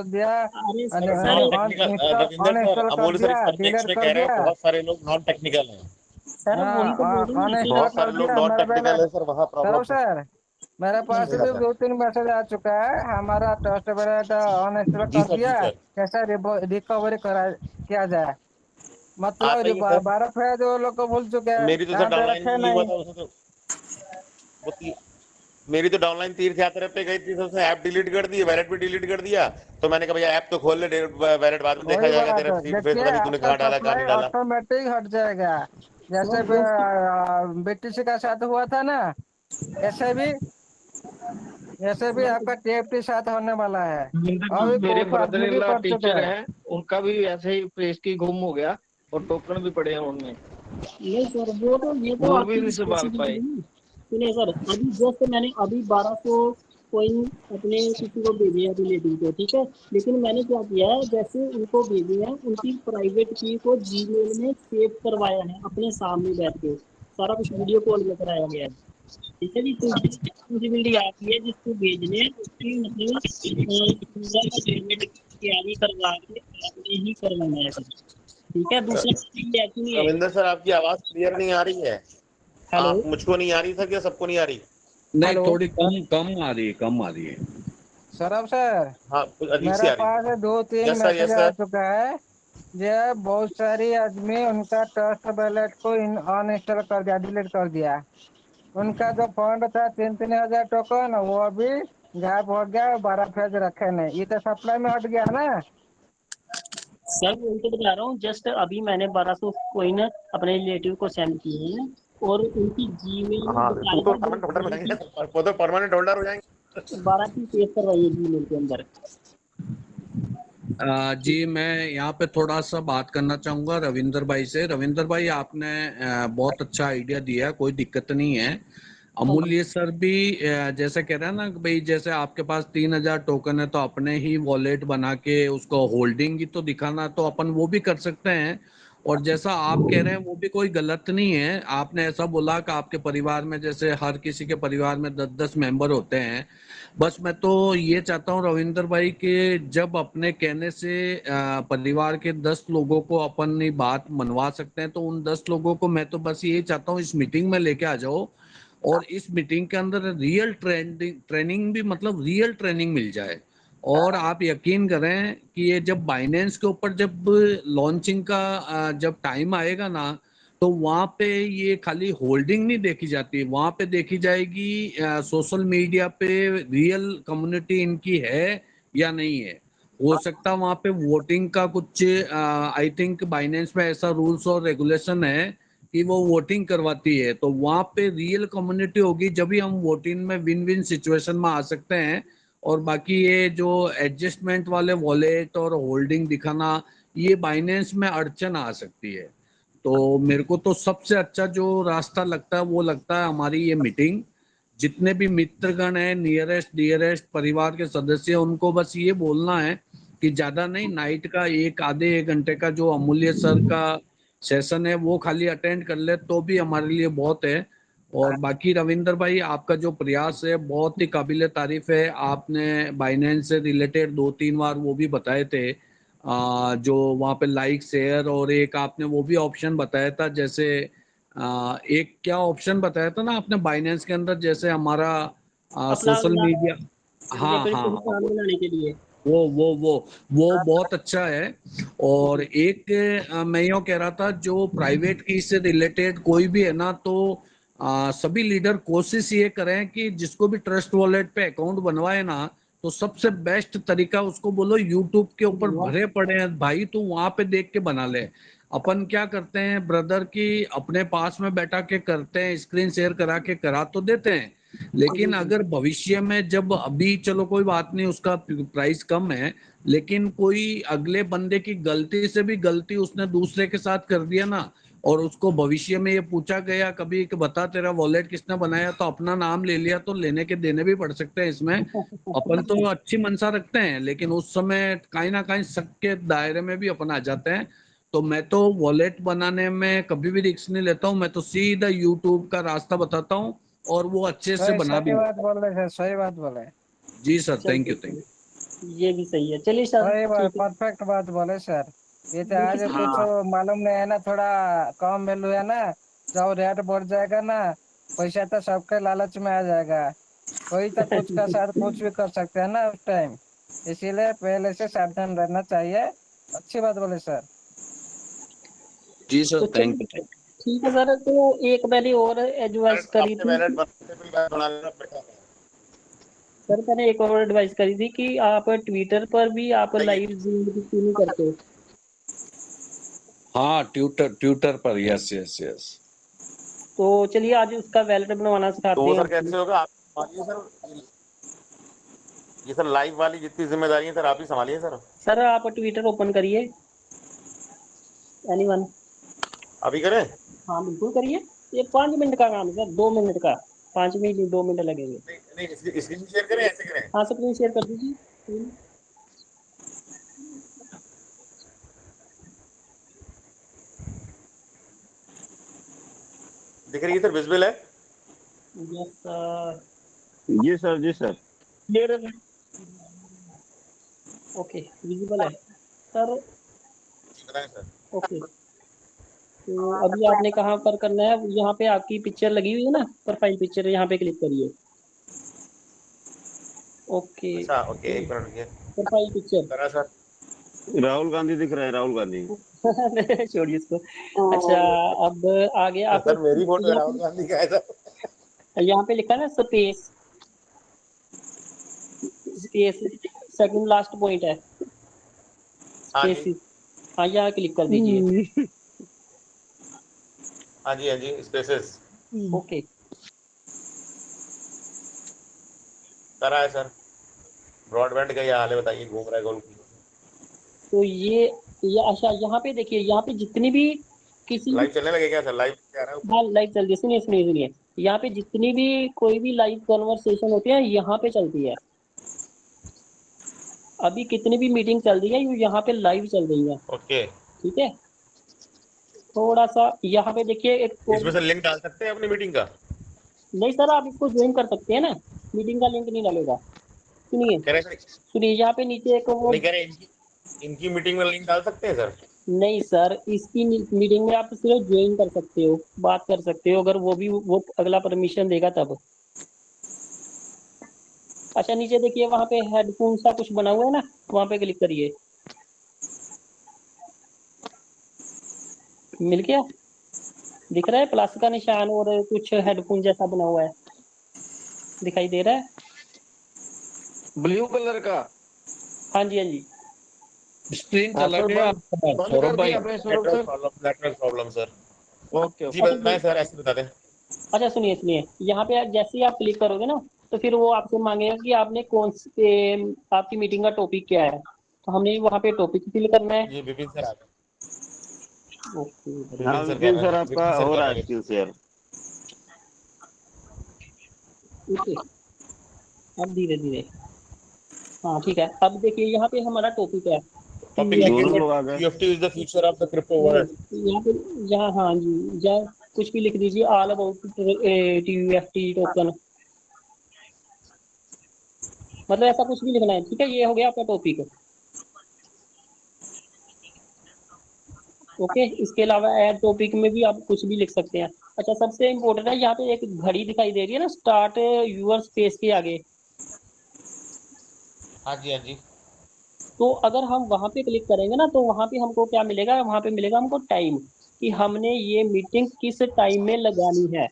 दिया, अरे sir sir non technical, Ravinder sir, uninstall कर अमोल सर इस दिया, पर टेक्स्ट डिलीट में कर कह रहे हैं दिया। बहुत सारे लोग नॉन टेक्निकल हैं। सर वही तो बोल रहे हैं ऐसे। अनइंस्टॉल बहुत कर सारे लोग दिया नॉन मेरा बैलेट। टेक्निकल है सर, वहाँ करो प्रॉब्लम है। सर, मेरे पास जी भी सर। 2-3 मैसेज आ चुका है, हमारा ट्रस्ट बैलेट अनइंस्टॉल जी कर सर। दिया, जी सर। कैसे रिकवरी करा किया जाए। मतलब आता ही है सर। बर्फ है जो लोग को भूल चुके हैं, मेरी तो सर यहाँ पे डाउनलाइन रखे नहीं हुआ नहीं। था उसमें तो वो मेरी तो डाउनलाइन तीर्थ यात्रा पे गई थी तो उसने ऐप डिलीट कर दी, वैलेट भी डिलीट कर दिया। तो मैंने कहा भैया ऐप तो खोल ले, वैलेट बाद में देखा वही जाएगा, बात तेरा है, फीड फेस देखिए पता नहीं तूने आपका कहाँ डाला कहाँ सप्लाई नहीं डाला। ऑटोमेटिक हट जाएगा। जैसे सर जस्ट बीटीसी का साथ हुआ था ना, ऐसे भी ऐसे भी आपका टीएफटी साथ होने वाला है। अभी मेरे बहुत ब्रदर आदमी इन भी लॉ कर चुके टीचर हैं। हैं, उनका भी ऐसे ही प्रेस की गुम हो गया और टोकन भी पड़े हैं उनमें, नहीं सर, वो तो ये तो वो भी आपकी नहीं संभाल रिस्पॉन्सिबिलिटी पाए। है। सुनिए सर, अभी जस्ट मैंने अभी 1200 कोइन अपने किसी को भेजे हैं रिलेटिव को, ठीक है। लेकिन मैंने क्या किया है, जैसे उनको भेजे हैं उनकी प्राइवेट की को जीमेल में सेव करवाया है अपने सामने बैठ के, सारा कुछ वीडियो कॉल में कराया गया है। ठीक है जी। तो रिस्पॉन्सिबिलिटी आपकी है, जिसको भेजने हैं उसकी मतलब पूरा पेमेंट की तैयारी करवा के आपने ही करवाना है सर। ठीक है। दूसरा चीज ऐसी है। रविंदर सर आपकी आवाज क्लियर नहीं आ रही है। हेलो आप मुझको नहीं आ रही सर, क्या सबको नहीं आ रही? नहीं, हेलो थोड़ी कम कम आ रही है, कम आ रही है। सौरभ सर, हाँ कुछ अजीब सी मेरे आ रही पास है। 2-3 यस सर, मैसेज यस आ सर। चुका है। जो बहुत सारी आदमी उनका ट्रस्ट बैलेट को अनइंस्टॉल कर दिया, डिलीट कर दिया। उनका जो फंड था 3-3 हजार टोकन, वो अभी गायब हो गया, 12 फेज रखे नहीं, ये तो सप्लाई में हट गया ना। सर, वही तो बता रहा हूँ। जस्ट अभी मैंने 1200 कोइन अपने रिलेटिव को सेंड किए हैं और उनकी जीमेल में हाँ तू बताया तो है परमानेंट होल्डर हो मैंने जाएंगे कि सर, वो तो परमानेंट होल्डर हो जाएंगे। 12 की सेव करवाइए जीमेल के अंदर। जी मैं यहाँ पे थोड़ा सा बात करना चाहूंगा रविंदर भाई से। रविंदर भाई आपने बहुत अच्छा आइडिया दिया, कोई दिक्कत नहीं है। अमूल्य सर भी जैसे कह रहे हैं ना कि भाई जैसे आपके पास 3000 टोकन है तो अपने ही वॉलेट बना के उसको होल्डिंग ही तो दिखाना, तो अपन वो भी कर सकते हैं। और जैसा आप कह रहे हैं वो भी कोई गलत नहीं है। आपने ऐसा बोला कि आपके परिवार में जैसे हर किसी के परिवार में 10-10 मेंबर होते हैं। बस मैं तो ये चाहता हूँ रविंदर भाई कि जब अपने कहने से परिवार के 10 लोगों को अपनी बात मनवा सकते हैं तो उन 10 लोगों को मैं तो बस यही चाहता हूँ इस मीटिंग में लेके आ जाओ। और इस मीटिंग के अंदर रियल ट्रेनिंग भी, मतलब रियल ट्रेनिंग मिल जाए। और आप यकीन करें कि ये जब बाइनेंस के ऊपर जब लॉन्चिंग का जब टाइम आएगा ना, तो वहां पे ये खाली होल्डिंग नहीं देखी जाती, वहां पे देखी जाएगी सोशल मीडिया पे रियल कम्युनिटी इनकी है या नहीं है। हो सकता है वहां पे वोटिंग का कुछ आई थिंक बाइनेंस में ऐसा रूल्स और रेगुलेशन है कि वो वोटिंग करवाती है, तो वहां पे रियल कम्युनिटी होगी जब भी हम वोटिंग में विन विन सिचुएशन में आ सकते हैं। और बाकी ये जो एडजस्टमेंट वाले वॉलेट और होल्डिंग दिखाना, ये बाइनेंस में अड़चन आ सकती है। तो मेरे को तो सबसे अच्छा जो रास्ता लगता है वो लगता है हमारी ये मीटिंग। जितने भी मित्रगण हैं, नियरेस्ट डियरेस्ट परिवार के सदस्य, उनको बस ये बोलना है कि ज्यादा नहीं, नाइट का एक आधे 1 घंटे का जो अमूल्य सर का सेशन है वो खाली अटेंड कर ले तो भी हमारे लिए बहुत है। और बाकी रविंदर भाई आपका जो प्रयास है बहुत ही काबिले तारीफ है। आपने बाइनेंस से रिलेटेड 2-3 बार वो भी बताए थे, जो वहाँ पे लाइक शेयर, और एक आपने वो भी ऑप्शन बताया था जैसे एक क्या ऑप्शन बताया था ना आपने बाइनेंस के अंदर, जैसे हमारा अपना सोशल मीडिया। हाँ लिक्विड हाँ हाँ, पहचान बनाने के लिए। वो बहुत अच्छा है। और एक मैं यूँ कह रहा था जो प्राइवेट की से रिलेटेड कोई भी है ना, तो सभी लीडर कोशिश ये करें कि जिसको भी ट्रस्ट वॉलेट पे अकाउंट बनवाए ना, तो सबसे बेस्ट तरीका उसको बोलो यूट्यूब के ऊपर भरे पड़े हैं भाई, तू वहां पे देख के बना ले। अपन क्या करते हैं ब्रदर की अपने पास में बैठा के करते हैं, स्क्रीन शेयर करा के करा तो देते हैं, लेकिन अगर भविष्य में जब अभी चलो कोई बात नहीं उसका प्राइस कम है, लेकिन कोई अगले बंदे की गलती से भी गलती उसने दूसरे के साथ कर दिया ना, और उसको भविष्य में ये पूछा गया कभी कि बता तेरा वॉलेट किसने बनाया, तो अपना नाम ले लिया, तो लेने के देने भी पड़ सकते हैं इसमें। अपन तो अच्छी मनसा रखते हैं लेकिन उस समय कहीं ना कहीं शक के दायरे में भी अपन आ जाते हैं। तो मैं तो वॉलेट बनाने में कभी भी रिस्क नहीं लेता हूँ, मैं तो सीधा यूट्यूब का रास्ता बताता हूँ और वो अच्छे से सही बना भी सही बात लेता बोल रहे सर, सही बात बोले। हूँ। जी सर, थैंक चलिए यू थैंक ये भी सही है। चलिए सर सही बात, ठीक है। परफेक्ट बात बोले सर। ये तो आज देखिए सर, कुछ मालूम नहीं है ना, थोड़ा कम वैल्यू है ना, जब रेट बढ़ जाएगा ना, पैसा तो सबके लालच में आ जाएगा। कोई तो कुछ का साथ कुछ भी कर सकते हैं ना उस टाइम, इसीलिए पहले से सावधान रहना चाहिए। अच्छी बात बोले सर। यू। जी सर, तो थैंक यू चलिए ठीक है सर। तो एक मैंने और एडवाइस करी अपने थी वैलेट बनाते भी बना लेना बेटा। सर, मैंने एक और एडवाइस करी थी कि आप ट्विटर पर भी आप लाइव जूम क्यों नहीं करते। हाँ, ट्विटर ट्विटर पर, यस यस यस। तो चलिए आज उसका वैलेट बनवाना तो सिखाते वो हैं सर उसको। कैसे होगा, आप संभालिए सर। ये सर लाइव वाली जितनी जिम्मेदारी है सर आप ही संभालिए सर। सर आप ट्विटर ओपन करिए, एनीवन। अभी करें? हाँ बिल्कुल करिए। ये 5 मिनट का काम है सर, 2 मिनट का। 5 मिनट नहीं, 2 मिनट लगेंगे। नहीं नहीं, स्क्रीन शेयर करें ऐसे करें? हाँ स्क्रीन शेयर कर दीजिए। दिख रही है सर, विजिबल है? Yes sir. जी सर, जी सर। क्लियर है। ओके विजिबल है सर। बताएं सर। ओके तो अभी आपने कहाँ पर करना है, यहाँ पे आपकी पिक्चर लगी हुई है ना, प्रोफाइल पिक्चर, यहाँ पे क्लिक करिए। ओके अच्छा ओके, एक मिनट रुकिए। Profile picture. करा सर। राहुल गांधी दिख रहा है, राहुल गांधी। छोड़िए इसको। अच्छा अब आगे आप सर मेरी फोटो है, राहुल गांधी का है सर। यहाँ पे लिखा है ना space, space second last point है, हाँ जी स्पेस। हाँ यहाँ क्लिक कर दीजिए। हाँ जी हाँ जी, स्पेसेस। ओके करा है सर, ब्रॉडबैंड का ये हाल है, बताइए घूम रहा है गोल। तो ये अच्छा यहाँ पे देखिए, यहाँ पे जितनी भी किसी लाइव चलने लगे क्या सर? लाइव क्या आ रहा है? हाँ लाइव चल रही है, सुनिए सुनिए सुनिए, यहाँ पे जितनी भी कोई भी लाइव कन्वर्सेशन होती है यहाँ पे चलती है। अभी कितनी भी मीटिंग चल रही है ये यहाँ पे लाइव चल रही है। ओके, ठीक है, थोड़ा सा यहाँ पे देखिए एक इसमें सर लिंक डाल सकते हैं अपनी मीटिंग का? नहीं सर, आप इसको ज्वाइन कर सकते हैं ना, मीटिंग का लिंक नहीं डालेगा। सुनिए कह रहे सर, सुनिए, यहाँ पे नीचे एक वो नहीं कह रहे इनकी मीटिंग में लिंक डाल सकते हैं सर? नहीं सर, इसकी मीटिंग में आप सिर्फ ज्वाइन कर सकते हो, बात कर सकते हो, अगर वो अगला परमिशन देगा तब। अच्छा नीचे देखिए वहाँ पे हेडफोन सा कुछ बना हुआ है ना, वहाँ पे क्लिक करिए, मिल गया, दिख रहा है प्लस का निशान और कुछ हेडफोन जैसा बना हुआ है, दिखाई दे रहा है? ब्लू कलर का। हाँ जी हाँ जी, स्क्रीन चला गया सौरभ भाई। Network problem sir. ओके जी बताएं सर, ऐसे बता दें। अच्छा सुनिए सुनिए, यहाँ पे जैसे ही आप क्लिक करोगे ना तो फिर वो आपसे मांगेगा कि आपने आपकी मीटिंग का टॉपिक क्या है, तो हमने वहाँ पे टॉपिक फिल करना है। ये विपिन सर आ गए। ओके हाँ विपिन सर आपका हो रहा है स्क्रीन शेयर। ओके, अब धीरे धीरे, हाँ ठीक है। अब देखिए यहाँ पे हमारा टॉपिक है दोनों लोग आ गए। TFT is the future of the crypto world। यहाँ पे, यहाँ हाँ जी, जहाँ कुछ भी लिख दीजिए, ऑल अबाउट TUFT टोकन, मतलब ऐसा कुछ भी लिखना है। ठीक है, ये हो गया आपका टॉपिक। ओके, इसके अलावा ऐड टॉपिक में भी आप कुछ भी लिख सकते हैं। अच्छा सबसे इम्पोर्टेंट है, यहाँ पे एक घड़ी दिखाई दे रही है ना, स्टार्ट यूर स्पेस के आगे। हाँ जी हाँ जी। तो अगर हम वहाँ पे क्लिक करेंगे ना तो वहाँ पे हमको क्या मिलेगा, वहाँ पे मिलेगा हमको टाइम, कि हमने ये मीटिंग किस टाइम में लगानी है।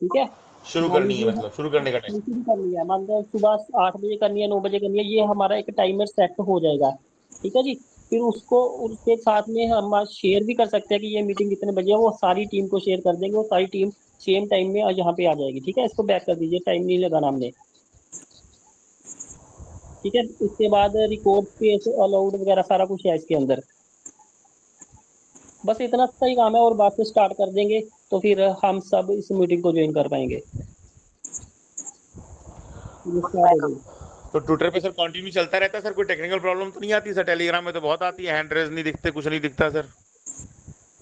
ठीक है, शुरू मान करनी है, लीजिए मतलब शुरू करने का टाइम। शुरू करनी है, मान लो सुबह 8 बजे करनी है, 9 बजे करनी है, ये हमारा एक टाइमर सेट हो जाएगा। ठीक है जी, फिर उसको उसके साथ में हम शेयर भी कर सकते हैं कि ये मीटिंग कितने बजे है, वो सारी टीम को शेयर कर देंगे, वो सारी टीम सेम टाइम में यहाँ पे आ जाएगी। ठीक है, इसको बैक कर दीजिए, टाइम नहीं लगाना हमने। ठीक है, इसके बाद रिकॉर्ड स्पेस अलाउड वगैरह सारा कुछ है इसके अंदर। बस इतना सा ही काम है और बात से स्टार्ट कर देंगे तो फिर हम सब इस मीटिंग को ज्वाइन कर पाएंगे। तो ट्विटर पे सर कंटिन्यू चलता रहता है सर? कोई टेक्निकल प्रॉब्लम तो नहीं आती सर? टेलीग्राम में तो बहुत आती है, हैंड रेज नहीं दिखते, कुछ नहीं दिखता सर।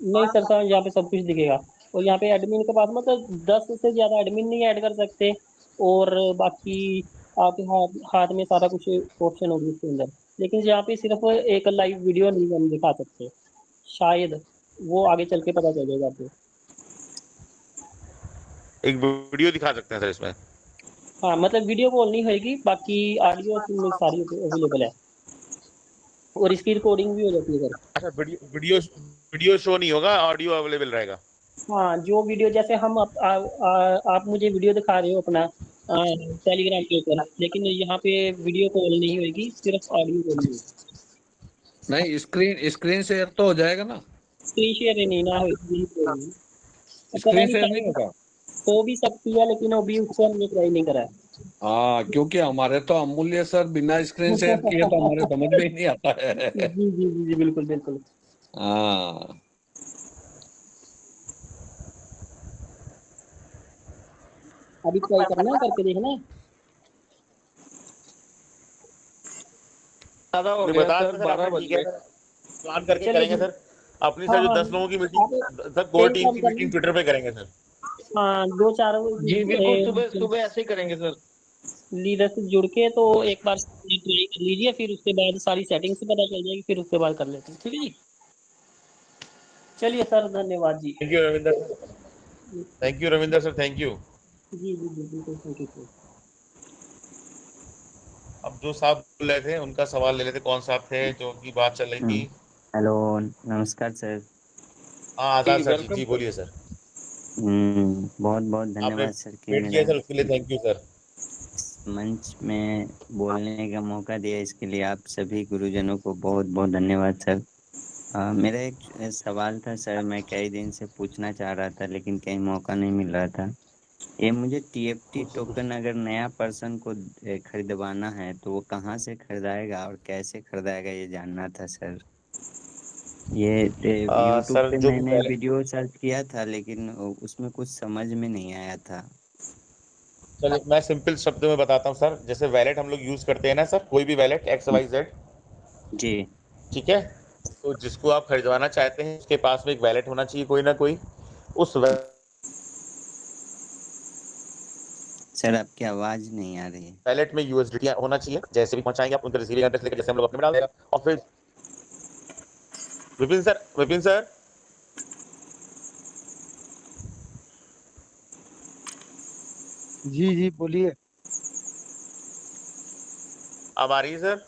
नहीं सर, सर यहाँ पे सब कुछ दिखेगा, और यहाँ पे एडमिन के पास मतलब 10 से ज्यादा एडमिन नहीं ऐड कर सकते, और बाकी आपके हाथ में सारा कुछ ऑप्शन होगी इसके अंदर। लेकिन यहाँ पे सिर्फ एक लाइव वीडियो नहीं हम दिखा सकते, शायद वो आगे चल के पता चल जाएगा आपको। एक वीडियो दिखा सकते हैं सर इसमें? हाँ मतलब वीडियो कॉल नहीं होगी, बाकी ऑडियो में सारी अवेलेबल है, और इसकी रिकॉर्डिंग भी हो जाती है सर। अच्छा, वीडियो शो नहीं होगा, ऑडियो अवेलेबल रहेगा? हाँ, जो वीडियो जैसे हम आप मुझे वीडियो दिखा रहे हो अपना टेलीग्राम के ऊपर, लेकिन यहाँ पे वीडियो कॉल नहीं होगी, सिर्फ ऑडियो कॉल होगी। नहीं, स्क्रीन शेयर तो हो जाएगा ना? स्क्रीन शेयर नहीं ना होगी, स्क्रीन शेयर नहीं होगा? हो भी सकती है, लेकिन अभी उसको हमने ट्राई नहीं करा है। हाँ, क्योंकि हमारे तो अमूल्य सर बिना स्क्रीन शेयर किए तो हमारे समझ में ही नहीं आता है। जी जी जी बिल्कुल बिल्कुल। हाँ, अभी ट्राई करना है, करके देखना है। ज्यादा हो नहीं, गया बता सर, दें सर, 12 आपने बज ठीक है गए। सर, प्लान करके चलिए करेंगे जी। सर। अपनी हाँ, सर जो हाँ, 10 लोगों की मीटिंग, आप सर कोर टीम की टेलीग्राम मीटिंग ट्विटर पे करेंगे सर। हाँ 2-4 जी बिल्कुल, सुबह सुबह ऐसे ही करेंगे सर। लीडर से जुड़ के तो एक बार ट्राई कर लीजिए, फिर उसके बाद सारी सेटिंग्स पता चल जाएगी, फिर उसके बाद कर लेते हैं। ठीक है जी, चलिए सर, धन्यवाद जी। Thank you Ravinder sir, thank you Ravinder sir, thank you. जी जी जी बिल्कुल, थैंक यू सर। अब जो साहब बोल रहे थे उनका सवाल ले लेते, कौन साहब थे जो की बात चल रही थी? हेलो, नमस्कार सर। हाँ आजाद सर जी बोलिए सर। बहुत बहुत आपने धन्यवाद सर कि वेट किया सर, उसके लिए थैंक यू सर। मंच में बोलने का मौका दिया, इसके लिए आप सभी गुरुजनों को बहुत बहुत धन्यवाद सर। मेरा एक सवाल था सर, मैं कई दिन से पूछना चाह रहा था लेकिन कहीं मौका नहीं मिल रहा था। ये मुझे TFT टोकन अगर नया पर्सन को खरीदवाना है तो वो कहाँ से खरीदाएगा और कैसे खरीदाएगा ये जानना था सर। ये यूट्यूब सर पे जो भी मैंने वैलेट, वीडियो सर्च किया था लेकिन उसमें कुछ समझ में नहीं आया था। चलिए मैं सिंपल शब्दों में बताता हूँ सर। जैसे वैलेट हम लोग यूज करते हैं ना सर, कोई भी वैलेट XYZ, जी ठीक है, तो जिसको आप खरीदवाना चाहते हैं उसके पास में एक वैलेट होना चाहिए कोई ना कोई। उस सर आपकी आवाज नहीं आ रही है। वैलेट में USDT होना चाहिए। जैसे भी पहुंचाएंगे आप उनका रिसीविंग एड्रेस लेकर, जैसे हम लोग अपने में डाल देगा। और फिर विपिन सर जी जी बोलिए। अब आ रही है सर?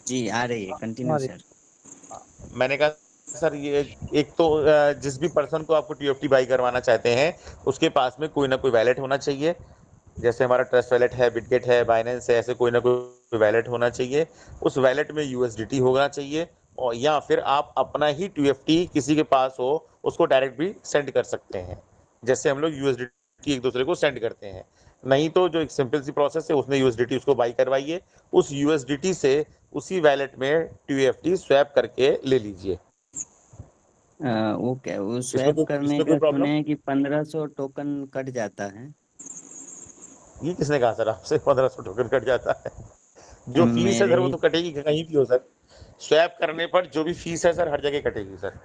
जी आ रही है, कंटिन्यू हमारे सर। मैंने कहा सर, ये एक तो जिस भी पर्सन को आपको TFT बाई करवाना चाहते हैं उसके पास में कोई ना कोई वैलेट होना चाहिए। जैसे हमारा ट्रस्ट वैलेट है, बिटगेट है, बाइनेंस है, ऐसे कोई ना कोई वैलेट होना चाहिए। उस वैलेट में USDT होना चाहिए, और या फिर आप अपना ही TFT किसी के पास हो उसको डायरेक्ट भी सेंड कर सकते हैं, जैसे हम लोग USDT एक दूसरे को सेंड करते हैं। नहीं तो जो एक सिंपल सी प्रोसेस है, उसमें USDT उसको बाई करवाइए, उस USDT से उसी वैलेट में TFT स्वैप करके ले लीजिए। वो क्या, वो इसमें स्वैप कोई करने इसमें कोई का प्रॉब्लम? सुने हैं कि 1500 टोकन कट जाता है। ये किसने कहा सर आपसे 1500 टोकन कट जाता है? जो फीस है मेरे सर वो ही तो कटेगी कहीं भी हो सर। स्वैप करने पर जो भी फीस है सर हर जगह कटेगी सर।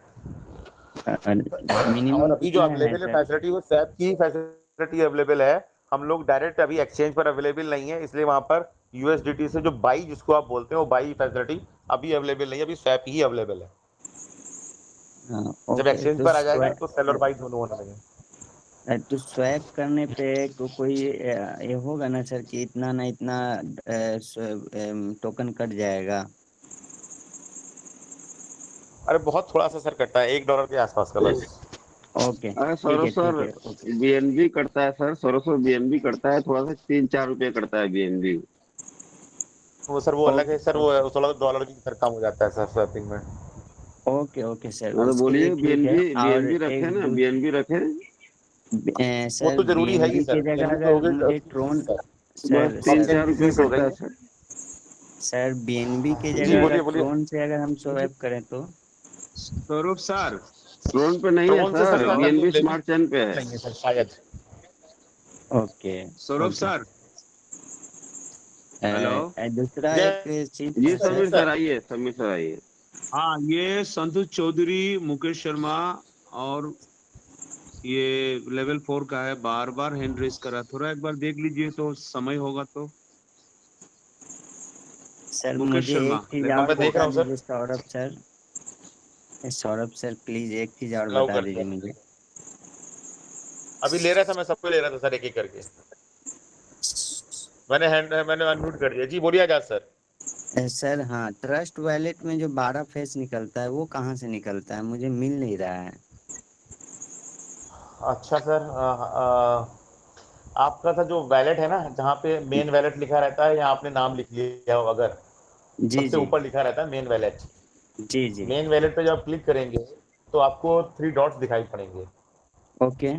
और मिनिमम अभी जो कितना है अवेलेबल है सर? फैसिलिटी, वो स्वैप की फैसिलिटी अवेलेबल है। हम लोग डायरेक्ट अभी एक्सचेंज पर अवेलेबल नहीं है, इसलिए वहां पर USDT से जो बाई जिसको आप बोलते हैं वो बाई फैसिलिटी अभी अवेलेबल नहीं है, अभी स्वैप ही अवेलेबल है। जब ओके, एक्सचेंज तो पर आ जाएगा तो सेल और बाई दोनों होने लगेंगे। तो स्वैप करने पे कोई ये होगा ना सर कि इतना ना इतना टोकन कट जाएगा? अरे बहुत थोड़ा सा सर कटता है, $1 के आसपास का बस। ओके अरे ठीक है सर, ठीक है ओके। BNB कटता है सर, 1600 BNB कटता है, थोड़ा सा 3-4 रुपये कटता है BNB। वो सर वो अलग है सर, वो ओके $16 की सर कम हो जाता है सर स्वैपिंग में। ओके ओके सर, हाँ तो उसके लिए बोलिए, ठीक है। BNB और BNB रखे एक ना, BNB रखे। वो सर तो जरूरी है ही BNB सर, की जगह BNB तो हो अगर गई मुझे उसकी ट्रोन फीस है, बस सर और तीन सर चार उसकी रुपये फीस हो कटता गई। है सर। सर BNB की जी जगह अगर बोलिए बोलिए। ट्रोन से अगर हम स्वैप करें तो? स्वरूप सर। ड्रोन पे नहीं है ड्रोन से सर सर, हेलो ज्यादा BNB अवेलेबल स्मार्ट चेन पे है। नहीं है सर शायद। ओके स्वरूप ओके। सर। हेलो। दूसरा एक चीज जी था सर। समीर सर आइए, समीर सर आइए। हाँ, ये संतोष चौधरी, मुकेश शर्मा और ये लेवल 4 का है। बार बार हैंड रेस करा, थोड़ा एक बार देख लीजिए तो समय होगा तो। सर मुकेश मुझे शर्मा एक चीज लेवल और मैं देख रहा बता हूँ सर, दीजिए Saurabh sir. Saurabh sir please एक चीज और अलाउ बता कर दीजिए दिया। मुझे। अभी ले रहा था, मैं सबको ले रहा था सर एक एक करके। मैंने अनम्यूट कर दिया। जी बोलिए आजाद सर। सर हाँ, ट्रस्ट वॉलेट में जो 12 फेस निकलता है वो कहाँ से निकलता है? मुझे मिल नहीं रहा है। अच्छा सर, आपका था जो वैलेट है ना, जहाँ पे मेन वैलेट लिखा रहता है या आपने नाम लिख लिया हो, अगर जी सबसे जी ऊपर लिखा रहता है मेन वैलेट। जी जी। मेन वैलेट पे जब आप क्लिक करेंगे तो आपको 3 डॉट्स दिखाई पड़ेंगे। ओके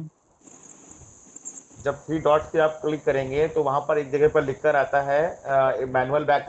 जब 3 डॉट्स पे आप क्लिक करेंगे तो वहां पर एक जगह पर लिखकर आता है मैनुअल बैक